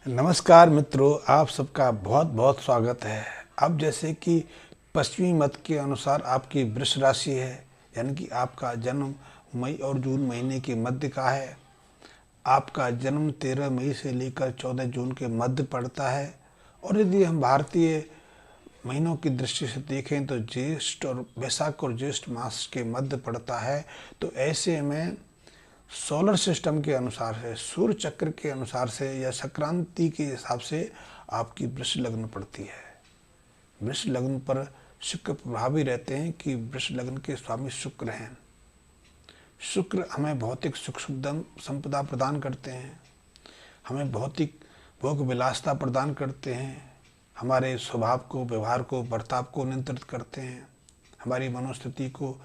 नमस्कार मित्रों, आप सबका बहुत बहुत स्वागत है। अब जैसे कि पश्चिमी मत के अनुसार आपकी वृष राशि है, यानी कि आपका जन्म मई और जून महीने के मध्य का है। आपका जन्म 13 मई से लेकर 14 जून के मध्य पड़ता है। और यदि हम भारतीय महीनों की दृष्टि से देखें तो ज्येष्ठ और वैशाख और ज्येष्ठ मास के मध्य पड़ता है। तो ऐसे में सोलर सिस्टम के अनुसार से, सूर्य चक्र के अनुसार से या संक्रांति के हिसाब से आपकी वृष लग्न पड़ती है। वृष लग्न पर शुक्र प्रभावी रहते हैं कि वृष लग्न के स्वामी शुक्र हैं। शुक्र हमें भौतिक सुख संपदा प्रदान करते हैं, हमें भौतिक भोग विलासता प्रदान करते हैं, हमारे स्वभाव को, व्यवहार को, बर्ताव को नियंत्रित करते हैं, हमारी मनोस्थिति को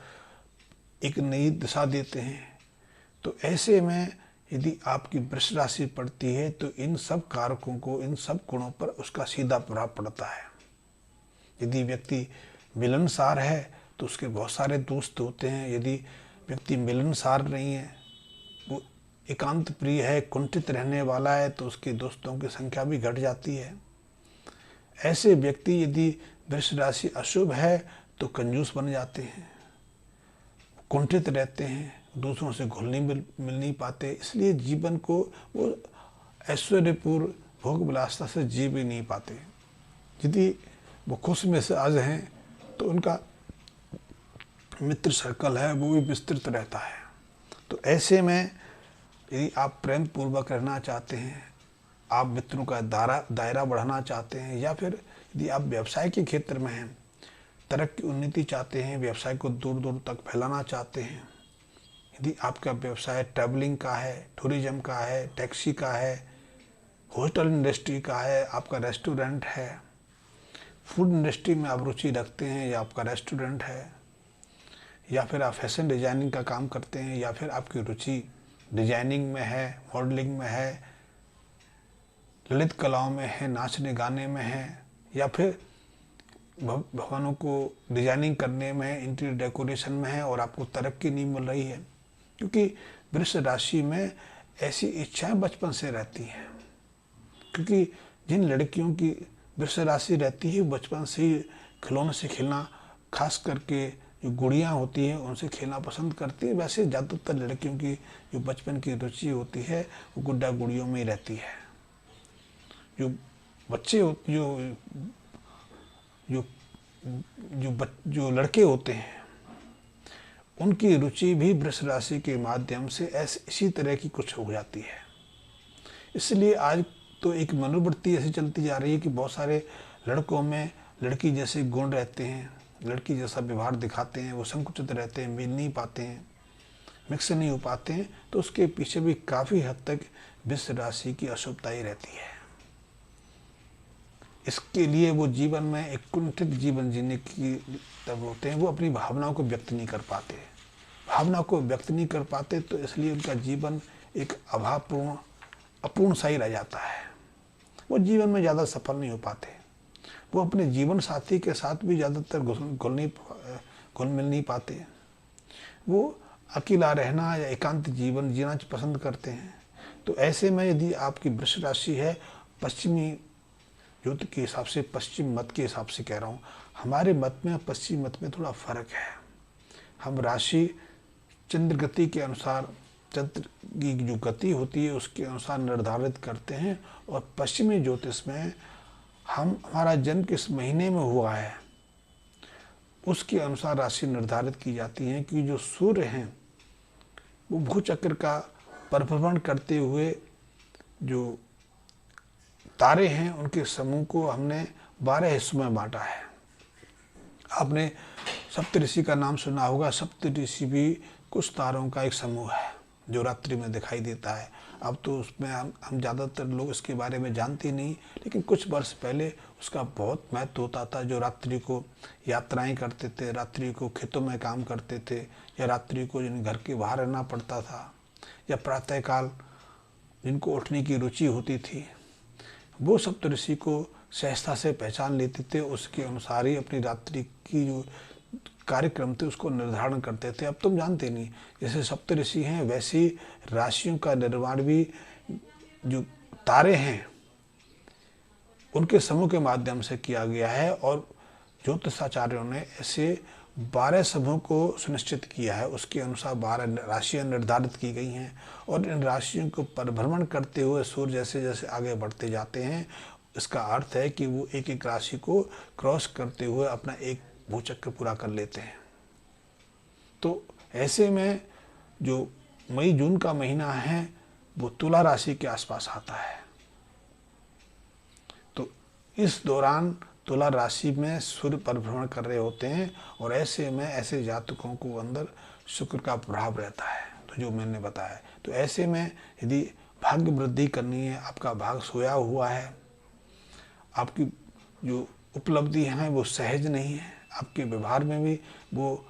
एक नई दिशा देते हैं। तो ऐसे में यदि आपकी वृष राशि पड़ती है तो इन सब कारकों को, इन सब गुणों पर उसका सीधा प्रभाव पड़ता है। यदि व्यक्ति मिलनसार है तो उसके बहुत सारे दोस्त होते हैं। यदि व्यक्ति मिलनसार नहीं है, वो एकांत प्रिय है, कुंठित रहने वाला है, तो उसके दोस्तों की संख्या भी घट जाती है। ऐसे व्यक्ति यदि वृष राशि अशुभ है तो कंजूस बन जाते हैं, कुंठित रहते हैं, दूसरों से घुल मिल नहीं पाते, इसलिए जीवन को वो ऐश्वर्यपूर्ण भोग विलासता से जी भी नहीं पाते। यदि वो खुश में से आज हैं तो उनका मित्र सर्कल है वो भी विस्तृत रहता है। तो ऐसे में यदि आप प्रेम पूर्वक रहना चाहते हैं, आप मित्रों का दायरा बढ़ाना चाहते हैं, या फिर यदि आप व्यवसाय के क्षेत्र में हैं, तरक्की उन्नति चाहते हैं, व्यवसाय को दूर दूर तक फैलाना चाहते हैं, यदि आपका व्यवसाय ट्रैवलिंग का है, टूरिज्म का है, टैक्सी का है, होटल इंडस्ट्री का है, आपका रेस्टोरेंट है, फूड इंडस्ट्री में आप रुचि रखते हैं या आपका रेस्टोरेंट है, या फिर आप फैशन डिजाइनिंग का काम करते हैं, या फिर आपकी रुचि डिजाइनिंग में है, मॉडलिंग में है, ललित कलाओं में है, नाचने गाने में है, या फिर भवनों को डिजाइनिंग करने में, इंटीरियर डेकोरेशन में है और आपको तरक्की नहीं मिल रही है, क्योंकि वृष राशि में ऐसी इच्छाएं बचपन से रहती हैं। क्योंकि जिन लड़कियों की वृष राशि रहती है बचपन से ही खिलौने से खेलना, खास करके जो गुड़ियाँ होती हैं उनसे खेलना पसंद करती है। वैसे ज़्यादातर लड़कियों की जो बचपन की रुचि होती है वो गुड्डा गुड़ियों में ही रहती है। जो बच्चे जो लड़के होते हैं उनकी रुचि भी वृष राशि के माध्यम से इसी तरह की कुछ हो जाती है। इसलिए आज तो एक मनोवृत्ति ऐसी चलती जा रही है कि बहुत सारे लड़कों में लड़की जैसे गुण रहते हैं, लड़की जैसा व्यवहार दिखाते हैं, वो संकुचित रहते हैं, मिल नहीं पाते हैं, मिक्स नहीं हो पाते हैं। तो उसके पीछे भी काफ़ी हद तक वृष राशि की अशुभता ही रहती है। इसके लिए वो जीवन में एक कुंठित जीवन जीने की तब होते हैं, वो अपनी भावनाओं को व्यक्त नहीं कर पाते। भावना को व्यक्त नहीं कर पाते तो इसलिए उनका जीवन एक अभावपूर्ण, अपूर्ण सा ही रह जाता है। वो जीवन में ज़्यादा सफल नहीं हो पाते। वो अपने जीवन साथी के साथ भी ज़्यादातर घुल मिल नहीं पाते। वो अकेला रहना या एकांत जीवन जीना पसंद करते हैं। तो ऐसे में यदि आपकी वृष राशि है, पश्चिमी ज्योतिष के हिसाब से, पश्चिम मत के हिसाब से कह रहा हूँ, हमारे मत में पश्चिम मत में थोड़ा फर्क है। हम राशि चंद्र गति के अनुसार, चंद्र की जो गति होती है उसके अनुसार निर्धारित करते हैं, और पश्चिमी ज्योतिष में हमारा जन्म किस महीने में हुआ है उसके अनुसार राशि निर्धारित की जाती है। कि जो सूर्य हैं वो भूचक्र का परिभ्रमण करते हुए जो तारे हैं उनके समूह को हमने 12 हिस्सों में बांटा है। आपने सप्तऋषि का नाम सुना होगा। सप्तऋषि भी कुछ तारों का एक समूह है जो रात्रि में दिखाई देता है। अब तो उसमें हम ज़्यादातर लोग इसके बारे में जानते नहीं, लेकिन कुछ वर्ष पहले उसका बहुत महत्व होता था। जो रात्रि को यात्राएं करते थे, रात्रि को खेतों में काम करते थे, या रात्रि को जिन घर के बाहर रहना पड़ता था, या प्रातःकाल जिनको उठने की रुचि होती थी, वो सप्तऋषि को सहजता से पहचान लेते थे। उसके अनुसार ही अपनी रात्रि की जो कार्यक्रम थे उसको निर्धारण करते थे। अब तुम जानते नहीं, जैसे सप्तऋषि हैं वैसी राशियों का निर्माण भी जो तारे हैं उनके समूह के माध्यम से किया गया है और ज्योतिषाचार्यों ने ऐसे 12 समूह को सुनिश्चित किया है। उसके अनुसार 12 राशियां निर्धारित की गई हैं और इन राशियों को परिभ्रमण करते हुए सूर्य जैसे जैसे आगे बढ़ते जाते हैं, इसका अर्थ है कि वो एक एक राशि को क्रॉस करते हुए अपना एक भूचक्र पूरा कर लेते हैं। तो ऐसे में जो मई जून का महीना है वो तुला राशि के आसपास आता है। तो इस दौरान तुला राशि में सूर्य परिभ्रमण कर रहे होते हैं और ऐसे में ऐसे जातकों को अंदर शुक्र का प्रभाव रहता है, तो जो मैंने बताया। तो ऐसे में यदि भाग्य वृद्धि करनी है, आपका भाग सोया हुआ है, आपकी जो उपलब्धि हैं वो सहज नहीं है, आपके व्यवहार में भी वो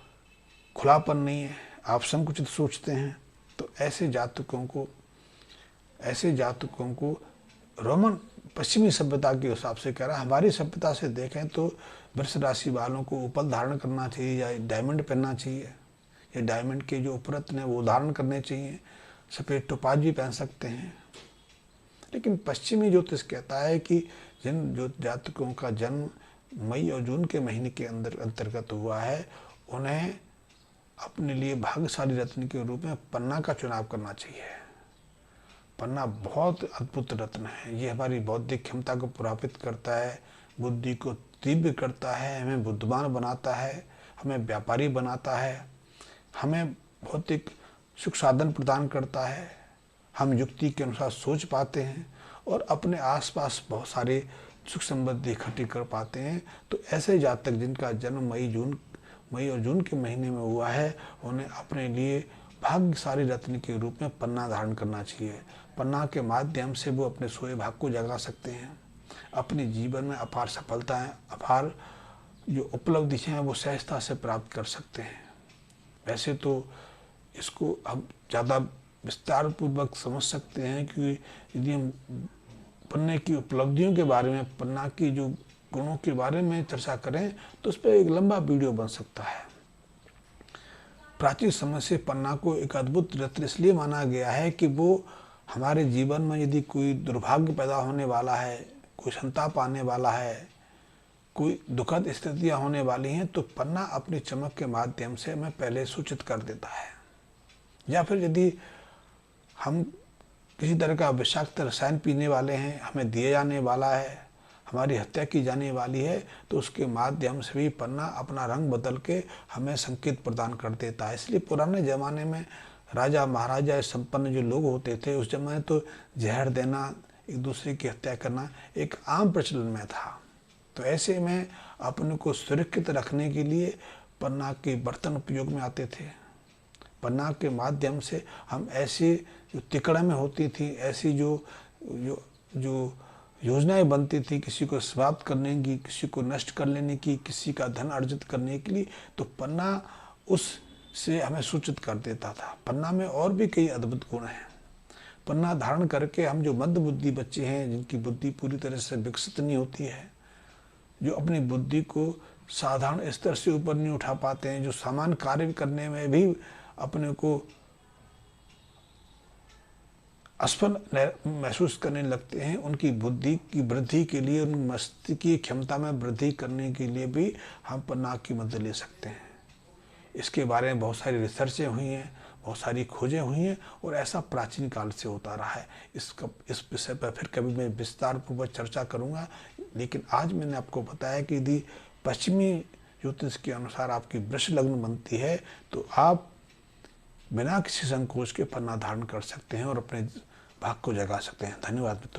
खुलापन नहीं है, आप संकुचित सोचते हैं, तो ऐसे जातकों को रोमन पश्चिमी सभ्यता के हिसाब से कह रहा है। हमारी सभ्यता से देखें तो वृष राशि वालों को उपल धारण करना चाहिए या डायमंड पहनना चाहिए, या डायमंड के जो उपरत्न है वो धारण करने चाहिए, सफ़ेद टोपाज भी पहन सकते हैं। लेकिन पश्चिमी ज्योतिष कहता है कि जिन जो जातकों का जन्म मई और जून के महीने के अंतर्गत हुआ है, उन्हें अपने लिए भाग्यशाली रत्न के रूप में पन्ना का चुनाव करना चाहिए। पन्ना बहुत अद्भुत रत्न है, ये हमारी बौद्धिक क्षमता को प्रभावित करता है, बुद्धि को तीव्र करता है, हमें बुद्धिमान बनाता है, हमें व्यापारी बनाता है, हमें भौतिक सुख साधन प्रदान करता है, हम युक्ति के अनुसार सोच पाते हैं और अपने आसपास बहुत सारे सुख समृद्धि इकट्ठी कर पाते हैं। तो ऐसे जातक जिनका जन्म मई और जून के महीने में हुआ है, उन्हें अपने लिए भाग्यशाली रत्न के रूप में पन्ना धारण करना चाहिए। पन्ना के माध्यम से वो अपने सोए भाग को जगा सकते हैं, अपने जीवन में अपार सफलताएं, अपार जो उपलब्धि हैं वो सहजता से प्राप्त कर सकते हैं। वैसे तो इसको हम ज़्यादा विस्तार पूर्वक समझ सकते हैं कि यदि हम पन्ने की उपलब्धियों के बारे में, पन्ना की जो गुणों के बारे में चर्चा करें तो उस पर एक लंबा वीडियो बन सकता है। प्राचीन समय से पन्ना को एक अद्भुत रत्न इसलिए माना गया है कि वो हमारे जीवन में यदि कोई दुर्भाग्य पैदा होने वाला है, कोई संताप आने वाला है, कोई दुखद स्थितियां होने वाली हैं, तो पन्ना अपनी चमक के माध्यम से हमें पहले सूचित कर देता है। या फिर यदि हम किसी तरह का विषाक्त रसायन पीने वाले हैं, हमें दिए जाने वाला है, हमारी हत्या की जाने वाली है, तो उसके माध्यम से भी पन्ना अपना रंग बदल के हमें संकेत प्रदान कर देता है। इसलिए पुराने ज़माने में राजा महाराजा संपन्न जो लोग होते थे, उस जमाने तो जहर देना, एक दूसरे की हत्या करना एक आम प्रचलन में था। तो ऐसे में अपने को सुरक्षित रखने के लिए पन्ना के बर्तन उपयोग में आते थे। पन्ना के माध्यम से हम ऐसी जो तिकड़में होती थी, ऐसी जो योजनाएं बनती थी किसी को समाप्त करने की, किसी को नष्ट कर लेने की, किसी का धन अर्जित करने के लिए, तो पन्ना उससे हमें सूचित कर देता था। पन्ना में और भी कई अद्भुत गुण हैं। पन्ना धारण करके हम जो मंद बुद्धि बच्चे हैं, जिनकी बुद्धि पूरी तरह से विकसित नहीं होती है, जो अपनी बुद्धि को साधारण स्तर से ऊपर नहीं उठा पाते हैं, जो सामान्य कार्य करने में भी अपने को असफल महसूस करने लगते हैं, उनकी बुद्धि की वृद्धि के लिए, उन मस्तिष्क की क्षमता में वृद्धि करने के लिए भी हम पन्ना की मदद ले सकते हैं। इसके बारे में बहुत सारी रिसर्चें हुई हैं, बहुत सारी खोजें हुई हैं और ऐसा प्राचीन काल से होता रहा है। इस विषय पर फिर कभी मैं विस्तार पूर्वक चर्चा करूंगा, लेकिन आज मैंने आपको बताया कि यदि पश्चिमी ज्योतिष के अनुसार आपकी वृष लग्न बनती है तो आप बिना किसी संकोच के पन्ना धारण कर सकते हैं और अपने भाग को जगा सकते हैं। धन्यवाद मित्रों।